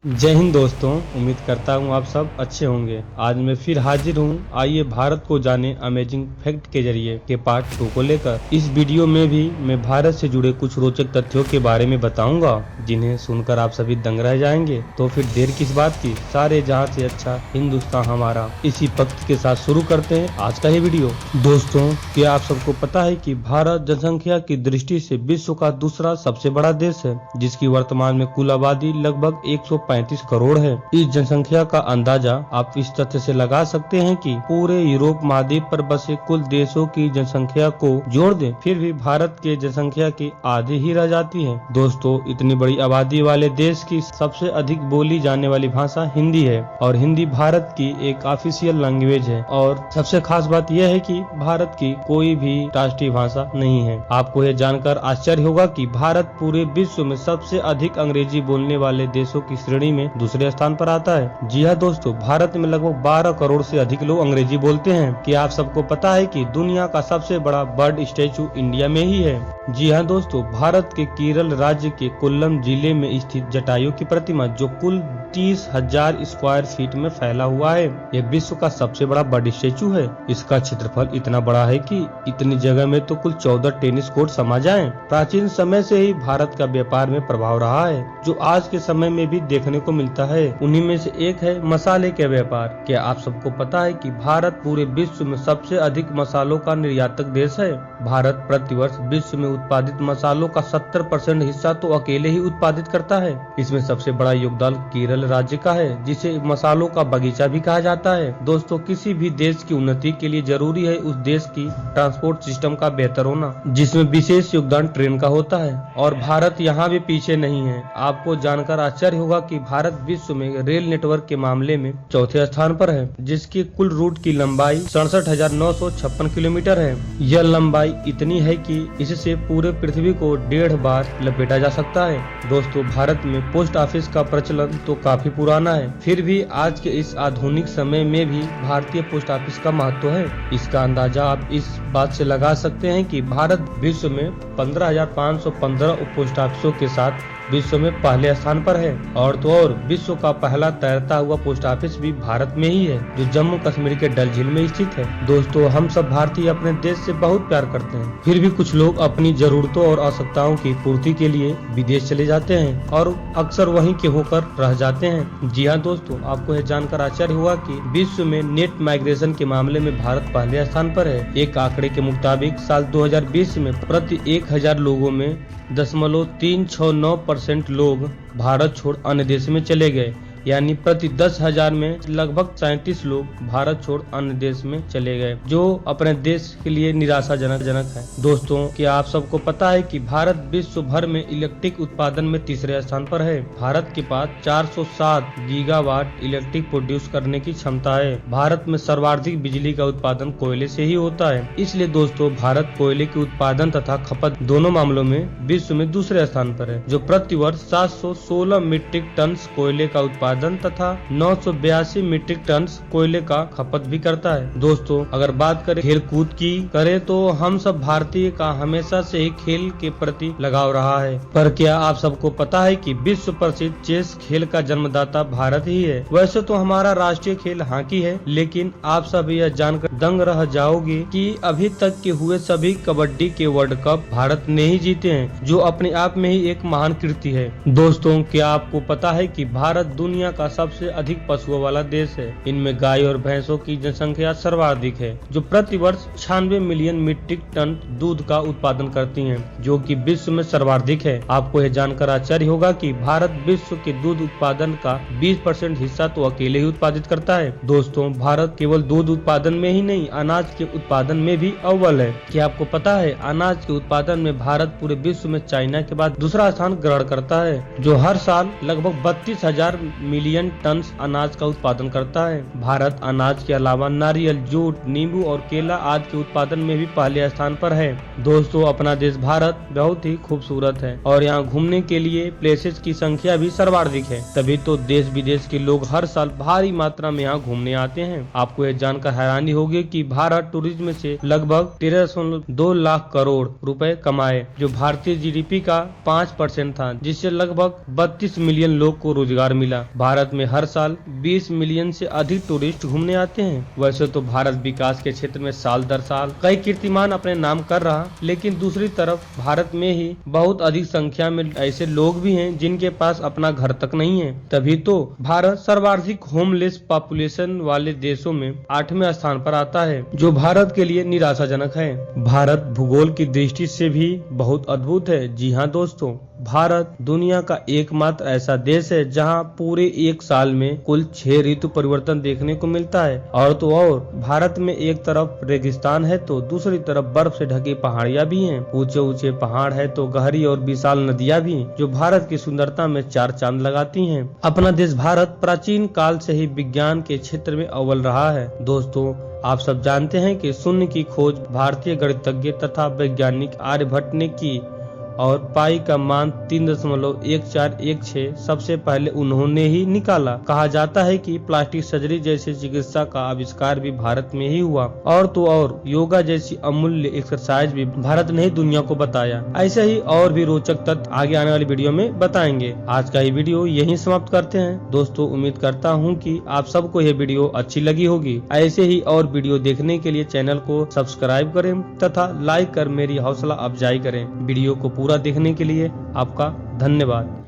जय हिंद दोस्तों। उम्मीद करता हूँ आप सब अच्छे होंगे। आज मैं फिर हाजिर हूँ। आइए भारत को जाने अमेजिंग फैक्ट के जरिए के पार्ट 2 को लेकर। इस वीडियो में भी मैं भारत से जुड़े कुछ रोचक तथ्यों के बारे में बताऊंगा जिन्हें सुनकर आप सभी दंग रह जाएंगे। तो फिर देर किस बात की, सारे जहाँ से अच्छा हिंदुस्तान हमारा, इसी पंक्ति के साथ शुरू करते हैं आज का ये वीडियो। दोस्तों, क्या आप सबको पता है कि भारत जनसंख्या की दृष्टि से विश्व का दूसरा सबसे बड़ा देश है, जिसकी वर्तमान में कुल आबादी लगभग 135 करोड़ है। इस जनसंख्या का अंदाजा आप इस तथ्य से लगा सकते हैं कि पूरे यूरोप महाद्वीप पर बसे कुल देशों की जनसंख्या को जोड़ दें, फिर भी भारत के जनसंख्या की आधी ही रह जाती है। दोस्तों, इतनी बड़ी आबादी वाले देश की सबसे अधिक बोली जाने वाली भाषा हिंदी है और हिंदी भारत की एक ऑफिशियल लैंग्वेज है। और सबसे खास बात यह है कि भारत की कोई भी राष्ट्रीय भाषा नहीं है। आपको यह जानकर आश्चर्य होगा कि भारत पूरे विश्व में सबसे अधिक अंग्रेजी बोलने वाले देशों की श्रेणी में दूसरे स्थान पर आता है। जी हाँ दोस्तों, भारत में लगभग 12 करोड़ से अधिक लोग अंग्रेजी बोलते हैं। क्या आप सबको पता है कि दुनिया का सबसे बड़ा बर्ड स्टैचू इंडिया में ही है? जी हाँ दोस्तों, भारत के केरल राज्य के कोल्लम जिले में स्थित जटायु की प्रतिमा, जो कुल 30,000 स्क्वायर फीट में फैला हुआ है, यह विश्व का सबसे बड़ा बर्ड स्टैचू है। इसका क्षेत्रफल इतना बड़ा है कि इतनी जगह में तो कुल 14 टेनिस कोर्ट समा जाएं। प्राचीन समय से ही भारत का व्यापार में प्रभाव रहा है, जो आज के समय में भी देखने को मिलता है। उन्हीं में से एक है मसाले के व्यापार। क्या आप सबको पता है कि भारत पूरे विश्व में सबसे अधिक मसालों का निर्यातक देश है? भारत प्रतिवर्ष विश्व में उत्पादित मसालों का 70% हिस्सा तो अकेले ही उत्पादित करता है। इसमें सबसे बड़ा योगदान केरल राज्य का है, जिसे मसालों का बगीचा भी कहा जाता है। दोस्तों, किसी भी देश की उन्नति के लिए जरूरी है उस देश की ट्रांसपोर्ट सिस्टम का बेहतर होना, जिसमें विशेष योगदान ट्रेन का होता है। और भारत यहाँ भी पीछे नहीं है। आपको जानकर आश्चर्य होगा कि भारत विश्व में रेल नेटवर्क के मामले में चौथे स्थान पर है, जिसकी कुल रूट की लंबाई 67,956 किलोमीटर है। यह लंबाई इतनी है कि इससे पूरे पृथ्वी को 1.5 बार लपेटा जा सकता है। दोस्तों, भारत में पोस्ट ऑफिस का प्रचलन तो काफी पुराना है, फिर भी आज के इस आधुनिक समय में भी भारतीय पोस्ट ऑफिस का महत्व है। इसका अंदाजा आप इस बात से लगा सकते हैं कि भारत विश्व में 15,515 पोस्ट ऑफिसों के साथ विश्व में पहले स्थान पर है। और तो और विश्व का पहला तैरता हुआ पोस्ट ऑफिस भी भारत में ही है, जो जम्मू कश्मीर के डल झील में स्थित है। दोस्तों, हम सब भारतीय अपने देश से बहुत प्यार करते हैं, फिर भी कुछ लोग अपनी जरूरतों और आवश्यकताओं की पूर्ति के लिए विदेश चले जाते हैं और अक्सर वहीं के होकर रह जाते हैं। जी हाँ दोस्तों, आपको यह जानकर आश्चर्य हुआ कि विश्व में नेट माइग्रेशन के मामले में भारत पहले स्थान पर है। एक आंकड़े के मुताबिक साल 2020 में प्रति 1000 लोगों में 0.369% लोग भारत छोड़ अन्य देश में चले गए, यानी प्रति 10,000 में लगभग 37 लोग भारत छोड़ अन्य देश में चले गए, जो अपने देश के लिए निराशाजनक है। दोस्तों, क्या आप सबको पता है कि भारत विश्व भर में इलेक्ट्रिक उत्पादन में तीसरे स्थान पर है? भारत के पास 407 गीगावाट इलेक्ट्रिक प्रोड्यूस करने की क्षमता है। भारत में सर्वाधिक बिजली का उत्पादन कोयले से ही होता है। इसलिए दोस्तों, भारत कोयले के उत्पादन तथा खपत दोनों मामलों में विश्व में दूसरे स्थान पर है, जो प्रतिवर्ष 716 मीट्रिक टन कोयले का उत्पादन तथा 982 मीट्रिक टन कोयले का खपत भी करता है। दोस्तों, अगर बात करें खेल कूद की तो हम सब भारतीय का हमेशा से ही खेल के प्रति लगाव रहा है। पर क्या आप सबको पता है कि विश्व प्रसिद्ध चेस खेल का जन्मदाता भारत ही है? वैसे तो हमारा राष्ट्रीय खेल हॉकी है, लेकिन आप सब यह जानकर दंग रह जाओगे कि अभी तक के हुए सभी कबड्डी के वर्ल्ड कप भारत ने ही जीते हैं, जो अपने आप में ही एक महान कृति है। दोस्तों, क्या आपको पता है कि भारत दुनिया का सबसे अधिक पशुओं वाला देश है? इनमें गाय और भैंसों की जनसंख्या सर्वाधिक है, जो प्रति वर्ष 96 मिलियन मीट्रिक टन दूध का उत्पादन करती हैं, जो कि विश्व में सर्वाधिक है। आपको यह जानकर आश्चर्य होगा कि भारत विश्व के दूध उत्पादन का 20% हिस्सा तो अकेले ही उत्पादित करता है। दोस्तों, भारत केवल दूध उत्पादन में ही नहीं, अनाज के उत्पादन में भी अव्वल है। क्या आपको पता है अनाज के उत्पादन में भारत पूरे विश्व में चाइना के बाद दूसरा स्थान ग्रहण करता है, जो हर साल लगभग 32,000 मिलियन टन अनाज का उत्पादन करता है। भारत अनाज के अलावा नारियल, जूट, नींबू और केला आदि के उत्पादन में भी पहले स्थान पर है। दोस्तों, अपना देश भारत बहुत ही खूबसूरत है और यहाँ घूमने के लिए प्लेसेस की संख्या भी सर्वाधिक है। तभी तो देश विदेश के लोग हर साल भारी मात्रा में यहाँ घूमने आते हैं। आपको यह जानकर हैरानी होगी कि भारत टूरिज्म से लगभग 13.2 लाख करोड़ रुपए कमाए, जो भारतीय जीडीपी का 5% था, जिससे लगभग 32 मिलियन लोग को रोजगार मिला। भारत में हर साल 20 मिलियन से अधिक टूरिस्ट घूमने आते हैं। वैसे तो भारत विकास के क्षेत्र में साल दर साल कई कीर्तिमान अपने नाम कर रहा, लेकिन दूसरी तरफ भारत में ही बहुत अधिक संख्या में ऐसे लोग भी हैं जिनके पास अपना घर तक नहीं है। तभी तो भारत सर्वाधिक होमलेस पॉपुलेशन वाले देशों में 8वें स्थान पर आता है, जो भारत के लिए निराशाजनक है। भारत भूगोल की दृष्टि से भी बहुत अद्भुत है। जी हाँ दोस्तों, भारत दुनिया का एकमात्र ऐसा देश है जहां पूरे एक साल में कुल 6 ऋतु परिवर्तन देखने को मिलता है। और तो और भारत में एक तरफ रेगिस्तान है तो दूसरी तरफ बर्फ से ढकी पहाड़ियां भी हैं। ऊंचे ऊंचे पहाड़ है तो गहरी और विशाल नदियां भी, जो भारत की सुंदरता में 4 चांद लगाती हैं। अपना देश भारत प्राचीन काल से ही विज्ञान के क्षेत्र में अव्वल रहा है। दोस्तों, आप सब जानते हैं कि शून्य की खोज भारतीय गणितज्ञ तथा वैज्ञानिक आर्यभट्ट ने की और पाई का मान 3.1416 सबसे पहले उन्होंने ही निकाला। कहा जाता है कि प्लास्टिक सर्जरी जैसी चिकित्सा का आविष्कार भी भारत में ही हुआ। और तो और योगा जैसी अमूल्य एक्सरसाइज भी भारत ने ही दुनिया को बताया। ऐसे ही और भी रोचक तथ्य आगे आने वाली वीडियो में बताएंगे। आज का ये वीडियो यहीं समाप्त करते हैं। दोस्तों, उम्मीद करता हूँ कि आप सबको ये वीडियो अच्छी लगी होगी। ऐसे ही और वीडियो देखने के लिए चैनल को सब्सक्राइब करें तथा लाइक कर मेरी हौसला अफजाई करें। वीडियो को पूरा देखने के लिए आपका धन्यवाद।